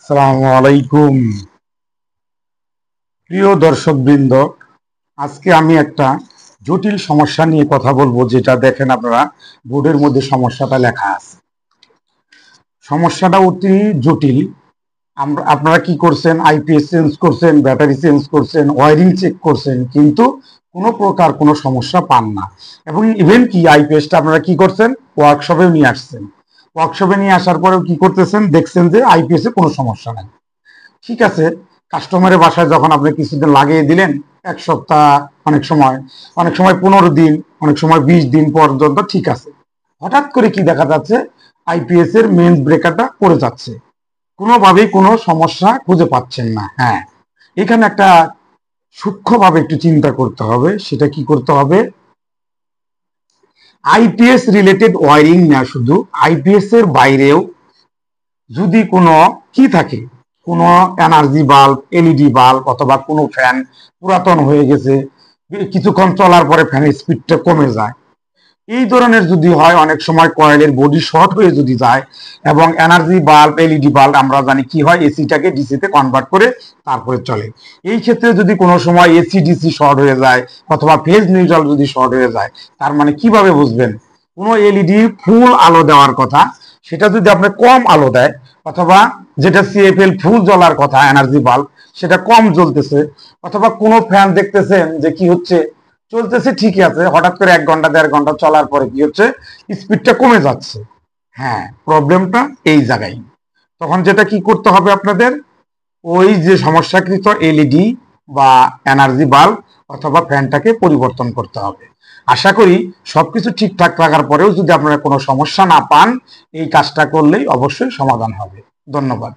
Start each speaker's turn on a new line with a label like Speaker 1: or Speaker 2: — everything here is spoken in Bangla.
Speaker 1: আসসালামু আলাইকুম প্রিয় দর্শকবৃন্দ। আজকে আমি একটা জটিল সমস্যা নিয়ে কথা বলবো, যেটা দেখেন আপনারা বোর্ডের মধ্যে সমস্যাটা লেখা আছে। সমস্যাটা অতি জটিল। আপনারা কি করছেন? আইপিএস চেঞ্জ করছেন, ব্যাটারি চেঞ্জ করছেন, ওয়ারিং চেক করছেন, কিন্তু কোনো প্রকার কোনো সমস্যা পান না। এবং ইভেন কি আইপিএসটা আপনারা কি করছেন, ওয়ার্কশপে নিয়ে আসছেন। ওয়ার্কশপে নিয়ে আসার পরেও কি করতেছেন, দেখছেন যে আইপিএস এ কোনো সমস্যা নাই। ঠিক আছে, কাস্টমারের বাসায় যখন আপনি কিছুদিন লাগিয়ে দিলেন, এক সপ্তাহ, অনেক সময় 15 দিন, অনেক সময় 20 দিন পর্যন্ত ঠিক আছে। হঠাৎ করে কি দেখা যাচ্ছে, আইপিএস এর মেইন ব্রেকারটা পড়ে যাচ্ছে, কোনোভাবেই কোনো সমস্যা খুঁজে পাচ্ছেন না। হ্যাঁ, এখানে একটা সূক্ষ্মভাবে একটু চিন্তা করতে হবে। সেটা কি করতে হবে? আইপিএস রিলেটেড ওয়ারিং না, শুধু আইপিএস এর বাইরেও যদি কোনো কি থাকে, কোনো এনার্জি বাল্ব, এলইডি বাল্ব অথবা কোনো ফ্যান পুরাতন হয়ে গেছে, কিছুক্ষণ চলার পরে ফ্যানের স্পিডটা কমে যায়, এই ধরনের যদি হয়, অনেক সময় কয়েলের বডি শর্ট হয়ে যদি যায়, এবং এনার্জি বাল্ব, এলইডি বাল্ব আমরা জানি কি হয়, এসিটাকে ডিসিতে কনভার্ট করে তারপরে চলে। এই ক্ষেত্রে যদি কোনো সময় এসি ডিসি শর্ট হয়ে যায় অথবা ফেজ নিউট্রাল যদি শর্ট হয়ে যায়, তার মানে কিভাবে বুঝবেন? কোনো এলইডি ফুল আলো দেওয়ার কথা, সেটা যদি আপনি কম আলো দেয়, অথবা যেটা সিএফএল ফুল জ্বলার কথা এনার্জি বাল্ব, সেটা কম জ্বলতেছে, অথবা কোনো ফ্যান দেখতেছেন যে কি হচ্ছে, চলতেছে ঠিকই আছে, হঠাৎ করে 1 ঘন্টা 1.5 ঘন্টা চলার পরে কি হচ্ছে, স্পিডটা কমে যাচ্ছে। হ্যাঁ, প্রবলেমটা এই জায়গায়। তখন যেটা কি করতে হবে আপনাদের, ওই যে সমস্যাকৃত এলইডি বা এনার্জি বাল্ব অথবা ফ্যানটাকে পরিবর্তন করতে হবে। আশা করি সবকিছু ঠিকঠাক থাকার পরেও যদি আপনারা কোনো সমস্যা না পান, এই কাজটা করলেই অবশ্যই সমাধান হবে। ধন্যবাদ।